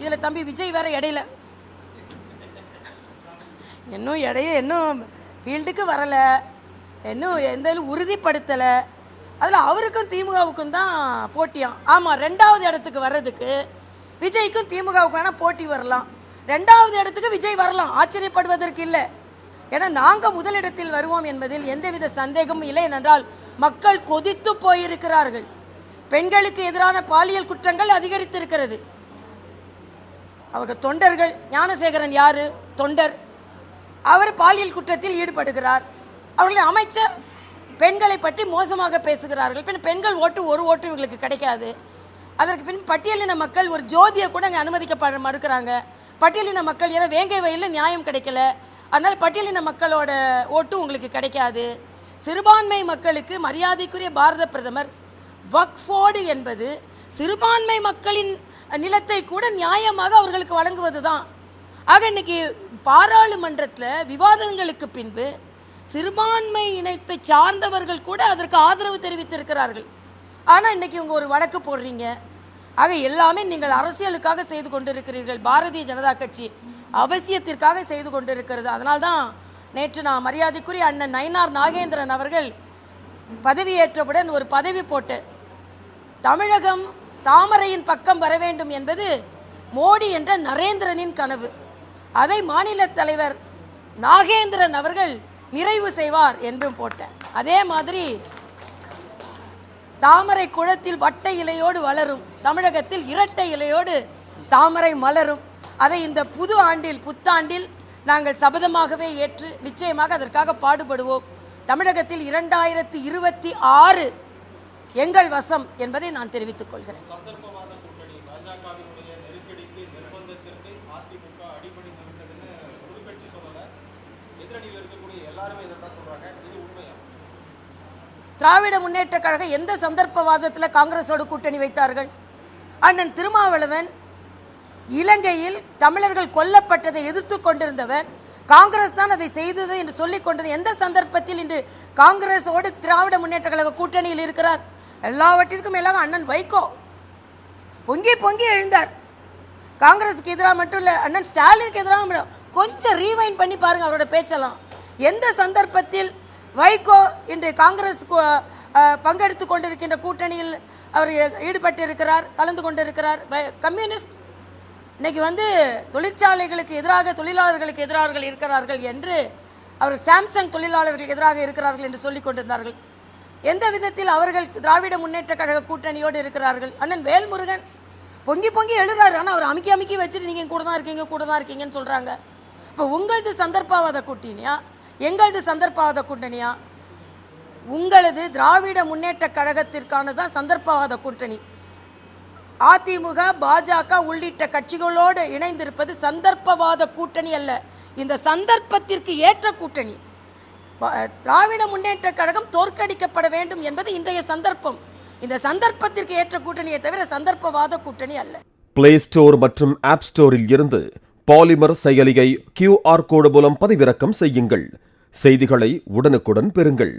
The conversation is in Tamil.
இதில் தம்பி விஜய் வேற இடையில இன்னும் ஃபீல்டுக்கு வரலை, இன்னும் எந்த உறுதிப்படுத்தலை. அதில் அவருக்கும் திமுகவுக்கும் தான் போட்டியாம். ஆமாம், 2வது இடத்துக்கு வர்றதுக்கு விஜய்க்கும் திமுகவுக்கு வேணால் போட்டி வரலாம், 2வது இடத்துக்கு விஜய் வரலாம், ஆச்சரியப்படுவதற்கு இல்லை. ஏன்னா நாங்கள் முதலிடத்தில் வருவோம் என்பதில் எந்தவித சந்தேகமும் இல்லை. ஏனென்றால் மக்கள் கொதித்து போயிருக்கிறார்கள். பெண்களுக்கு எதிரான பாலியல் குற்றங்கள் அதிகரித்திருக்கிறது. அவர்கள் தொண்டர்கள், ஞானசேகரன் யாரு தொண்டர், அவர் பாலியல் குற்றத்தில் ஈடுபடுகிறார். அவர்களை அமைச்சர் பெண்களை பற்றி மோசமாக பேசுகிறார்கள். பின் பெண்கள் ஓட்டு ஒரு ஓட்டு இவங்களுக்கு கிடைக்காது. அதற்கு பின் பட்டியலின மக்கள் ஒரு ஜோதியை கூட அங்கே அனுமதிக்க மறுக்கிறாங்க. பட்டியலின மக்கள் ஏன்னா வேங்கை வயலில் நியாயம் கிடைக்கல, அதனால் பட்டியலின மக்களோட ஓட்டு உங்களுக்கு கிடைக்காது. சிறுபான்மை மக்களுக்கு மரியாதைக்குரிய பாரத பிரதமர் வக்ஃபோர்டு என்பது சிறுபான்மை மக்களின் நிலத்தை கூட நியாயமாக அவர்களுக்கு வழங்குவது தான். ஆக இன்னைக்கு பாராளுமன்றத்தில் விவாதங்களுக்கு பின்பு சிறுபான்மை இனத்தை சார்ந்தவர்கள் கூட அதற்கு ஆதரவு தெரிவித்திருக்கிறார்கள். ஆனால் இன்னைக்கு இவங்க ஒரு வழக்கு போடுறீங்க. ஆக எல்லாமே நீங்கள் அரசியலுக்காக செய்து கொண்டிருக்கிறீர்கள். பாரதிய ஜனதா கட்சி அவசியத்திற்காக செய்து கொண்டிருக்கிறது. அதனால்தான் நேற்று நான் மரியாதைக்குரிய அண்ணன் நயினார் நாகேந்திரன் அவர்கள் பதவியேற்றவுடன் ஒரு பதவி போட்டு தமிழகம் தாமரையின் பக்கம் வர வேண்டும் என்பது மோடி என்ற நரேந்திரனின் கனவு. அதை மாநில தலைவர் நாகேந்திரன் அவர்கள் நிறைவு செய்வார் என்றும் போட்டேன். அதே மாதிரி தாமரை குளத்தில் வட்ட இலையோடு வளரும், தமிழகத்தில் இரட்டை இலையோடு தாமரை மலரும். அதை இந்த புத்தாண்டில் நாங்கள் சபதமாகவே ஏற்று நிச்சயமாக அதற்காக பாடுபடுவோம். தமிழகத்தில் 2026 எங்கள் வசம் என்பதை நான் தெரிவித்துக் கொள்கிறேன். திராவிட முன்னேற்ற கழகம் எந்த சந்தர்ப்பவாதத்தில் காங்கிரஸோடு கூட்டணி வைத்தார்கள்? அண்ணன் திருமாவளவன் இலங்கையில் தமிழர்கள் கொல்லப்பட்டதை எதிர்த்து கொண்டிருந்தவர், காங்கிரஸ் தான் அதை செய்தது என்று சொல்லிக் கொண்டது. எந்த சந்தர்ப்பத்தில் இன்று காங்கிரஸோடு திராவிட முன்னேற்ற கழக கூட்டணியில் இருக்கிறார்? எல்லாவற்றிற்கும் மேலாக அண்ணன் வைகோ பொங்கி பொங்கி எழுந்தார். காங்கிரஸுக்கு எதிராக மட்டும் இல்லை, அண்ணன் ஸ்டாலினுக்கு எதிராக கொஞ்சம் ரீவைண்ட் பண்ணி பாருங்க அவரோட பேச்செல்லாம். எந்த சந்தர்ப்பத்தில் வைகோ இன்று காங்கிரஸ் பங்கெடுத்து கொண்டிருக்கின்ற கூட்டணியில் அவர் ஈடுபட்டு இருக்கிறார், கலந்து கொண்டிருக்கிறார்? கம்யூனிஸ்ட் இன்னைக்கு தொழிற்சாலைகளுக்கு எதிராக தொழிலாளர்களுக்கு எதிராக இருக்கிறார்கள் என்று அவர் சாம்சங் தொழிலாளர்களுக்கு எதிராக இருக்கிறார்கள் என்று சொல்லிக் கொண்டிருந்தார்கள். எந்த விதத்தில் அவர்கள் திராவிட முன்னேற்ற கழக கூட்டணியோடு இருக்கிறார்கள்? அண்ணன் வேல்முருகன் பொங்கி பொங்கி எழுகிறாரு, ஆனால் அவர் அமுக்கி வச்சுட்டு நீங்கள் கூட தான் இருக்கீங்கன்னு சொல்கிறாங்க. இப்போ உங்களது சந்தர்ப்பவாத கூட்டணியா எங்களது சந்தர்ப்பவாத கூட்டணியா? உங்களது திராவிட முன்னேற்ற கழகத்திற்கான தான் சந்தர்ப்பவாத கூட்டணி. அதிமுக பாஜக உள்ளிட்ட கட்சிகளோடு இணைந்திருப்பது சந்தர்ப்பவாத கூட்டணி அல்ல, இந்த சந்தர்ப்பத்திற்கு ஏற்ற கூட்டணி. திராவிட முன்னேற்ற கழகம் தோற்கடிக்கப்பட வேண்டும் என்பது இன்றைய சந்தர்ப்பம். இந்த சந்தர்ப்பத்திற்கு ஏற்ற கூட்டணியை தவிர சந்தர்ப்பவாத கூட்டணி அல்ல. பிளே ஸ்டோர் மற்றும் ஆப் ஸ்டோரில் இருந்து பாலிமர் செயலியை QR கோடு மூலம் பதிவிறக்கம் செய்யுங்கள். செய்திகளை உடனுக்குடன் பெறுங்கள்.